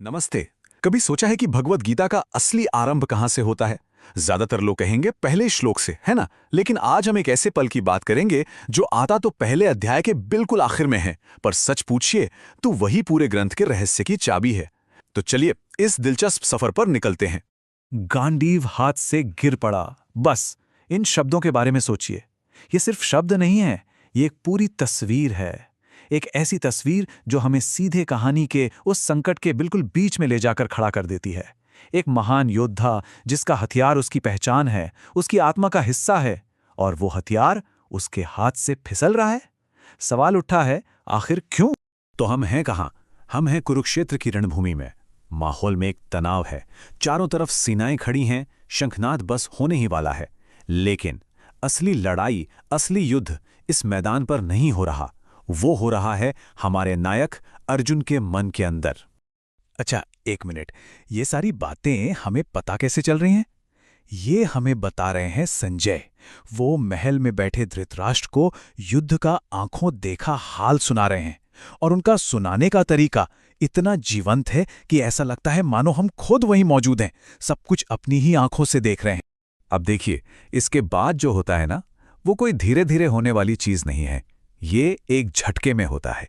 नमस्ते। कभी सोचा है कि भगवत गीता का असली आरंभ कहां से होता है? ज्यादातर लोग कहेंगे पहले श्लोक से, है ना? लेकिन आज हम एक ऐसे पल की बात करेंगे जो आता तो पहले अध्याय के बिल्कुल आखिर में है, पर सच पूछिए तो वही पूरे ग्रंथ के रहस्य की चाबी है। तो चलिए इस दिलचस्प सफर पर निकलते हैं। गांडीव हाथ से गिर पड़ा। बस इन शब्दों के बारे में सोचिए। ये सिर्फ शब्द नहीं है, ये एक पूरी तस्वीर है। एक ऐसी तस्वीर जो हमें सीधे कहानी के उस संकट के बिल्कुल बीच में ले जाकर खड़ा कर देती है। एक महान योद्धा जिसका हथियार उसकी पहचान है, उसकी आत्मा का हिस्सा है, और वो हथियार उसके हाथ से फिसल रहा है। सवाल उठा है, आखिर क्यों? तो हम हैं कहाँ? हम हैं कुरुक्षेत्र की रणभूमि में। माहौल में एक तनाव है, चारों तरफ सेनाएं खड़ी हैं, शंखनाद बस होने ही वाला है। लेकिन असली लड़ाई, असली युद्ध इस मैदान पर नहीं हो रहा, वो हो रहा है हमारे नायक अर्जुन के मन के अंदर। अच्छा, एक मिनट, ये सारी बातें हमें पता कैसे चल रही हैं? ये हमें बता रहे हैं संजय। वो महल में बैठे धृतराष्ट्र को युद्ध का आंखों देखा हाल सुना रहे हैं, और उनका सुनाने का तरीका इतना जीवंत है कि ऐसा लगता है मानो हम खुद वहीं मौजूद हैं, सब कुछ अपनी ही आंखों से देख रहे हैं। अब देखिए, इसके बाद जो होता है ना, वो कोई धीरे धीरे होने वाली चीज नहीं है। ये एक झटके में होता है,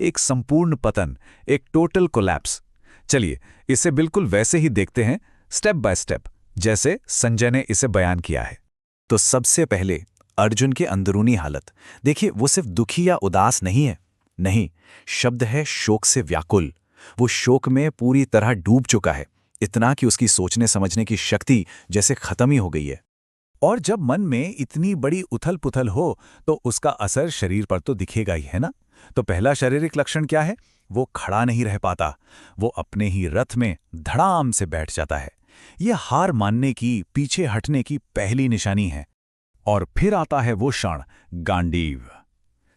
एक संपूर्ण पतन, एक टोटल कोलैप्स। चलिए इसे बिल्कुल वैसे ही देखते हैं, स्टेप बाय स्टेप, जैसे संजय ने इसे बयान किया है। तो सबसे पहले अर्जुन की अंदरूनी हालत देखिए। वो सिर्फ दुखी या उदास नहीं है, नहीं, शब्द है शोक से व्याकुल। वो शोक में पूरी तरह डूब चुका है, इतना कि उसकी सोचने समझने की शक्ति जैसे खत्म ही हो गई है। और जब मन में इतनी बड़ी उथल पुथल हो तो उसका असर शरीर पर तो दिखेगा ही, है ना? तो पहला शारीरिक लक्षण क्या है? वो खड़ा नहीं रह पाता, वो अपने ही रथ में धड़ाम से बैठ जाता है। ये हार मानने की, पीछे हटने की पहली निशानी है। और फिर आता है वो क्षण, गांडीव।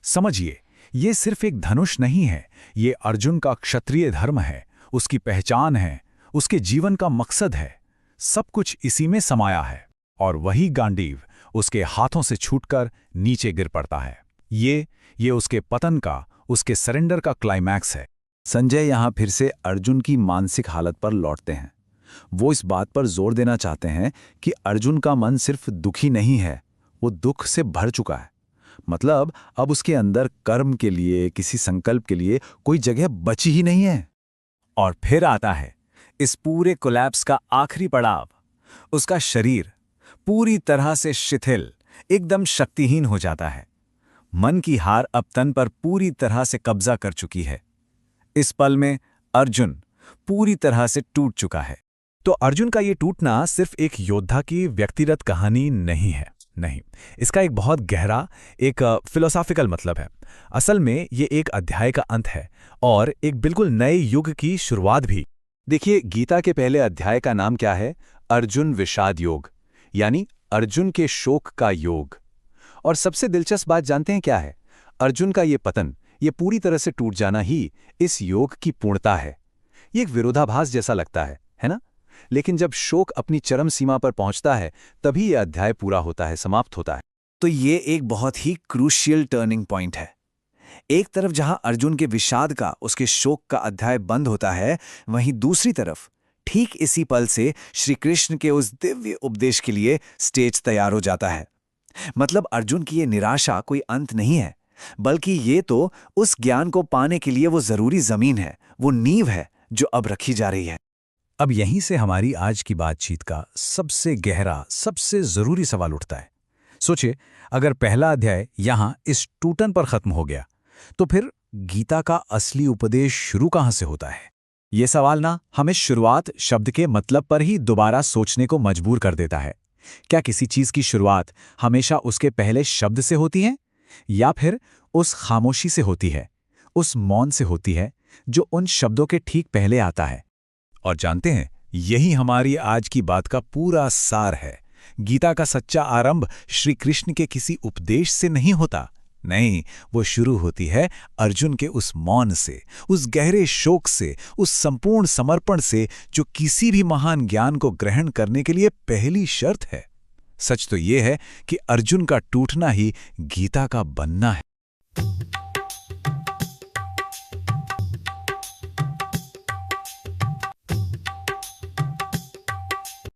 समझिए, ये सिर्फ एक धनुष नहीं है, ये अर्जुन का क्षत्रिय धर्म है, उसकी पहचान है, उसके जीवन का मकसद है। सब कुछ इसी में समाया है। और वही गांडीव उसके हाथों से छूटकर नीचे गिर पड़ता है। ये उसके पतन का, उसके सरेंडर का क्लाइमैक्स है। संजय यहां फिर से अर्जुन की मानसिक हालत पर लौटते हैं। वो इस बात पर जोर देना चाहते हैं कि अर्जुन का मन सिर्फ दुखी नहीं है, वो दुख से भर चुका है। मतलब अब उसके अंदर कर्म के लिए, किसी संकल्प के लिए कोई जगह बची ही नहीं है। और फिर आता है इस पूरे कोलैप्स का आखिरी पड़ाव। उसका शरीर पूरी तरह से शिथिल, एकदम शक्तिहीन हो जाता है। मन की हार अब तन पर पूरी तरह से कब्जा कर चुकी है। इस पल में अर्जुन पूरी तरह से टूट चुका है। तो अर्जुन का ये टूटना सिर्फ एक योद्धा की व्यक्तिगत कहानी नहीं है, नहीं, इसका एक बहुत गहरा, एक फिलोसॉफिकल मतलब है। असल में ये एक अध्याय का अंत है और एक बिल्कुल नए युग की शुरुआत भी। देखिए, गीता के पहले अध्याय का नाम क्या है? अर्जुन विषाद योग, यानी अर्जुन के शोक का योग। और सबसे दिलचस्प बात जानते हैं क्या है? अर्जुन का ये पतन, ये पूरी तरह से टूट जाना ही इस योग की पूर्णता है। ये एक विरोधाभास जैसा लगता है ना? लेकिन जब शोक अपनी चरम सीमा पर पहुंचता है, तभी यह अध्याय पूरा होता है, समाप्त होता है। तो ये एक बहुत ही क्रूशियल टर्निंग पॉइंट है। एक तरफ जहां अर्जुन के विषाद का, उसके शोक का अध्याय बंद होता है, वहीं दूसरी तरफ ठीक इसी पल से श्री कृष्ण के उस दिव्य उपदेश के लिए स्टेज तैयार हो जाता है। मतलब अर्जुन की ये निराशा कोई अंत नहीं है, बल्कि ये तो उस ज्ञान को पाने के लिए वो जरूरी जमीन है, वो नींव है जो अब रखी जा रही है। अब यहीं से हमारी आज की बातचीत का सबसे गहरा, सबसे जरूरी सवाल उठता है। सोचिए, अगर पहला अध्याय यहां इस टूटन पर खत्म हो गया, तो फिर गीता का असली उपदेश शुरू कहां से होता है? ये सवाल ना हमें शुरुआत शब्द के मतलब पर ही दोबारा सोचने को मजबूर कर देता है। क्या किसी चीज की शुरुआत हमेशा उसके पहले शब्द से होती है, या फिर उस खामोशी से होती है, उस मौन से होती है जो उन शब्दों के ठीक पहले आता है? और जानते हैं, यही हमारी आज की बात का पूरा सार है। गीता का सच्चा आरंभ श्री कृष्ण के किसी उपदेश से नहीं होता, नहीं, वो शुरू होती है अर्जुन के उस मौन से, उस गहरे शोक से, उस संपूर्ण समर्पण से जो किसी भी महान ज्ञान को ग्रहण करने के लिए पहली शर्त है। सच तो ये है कि अर्जुन का टूटना ही गीता का बनना है।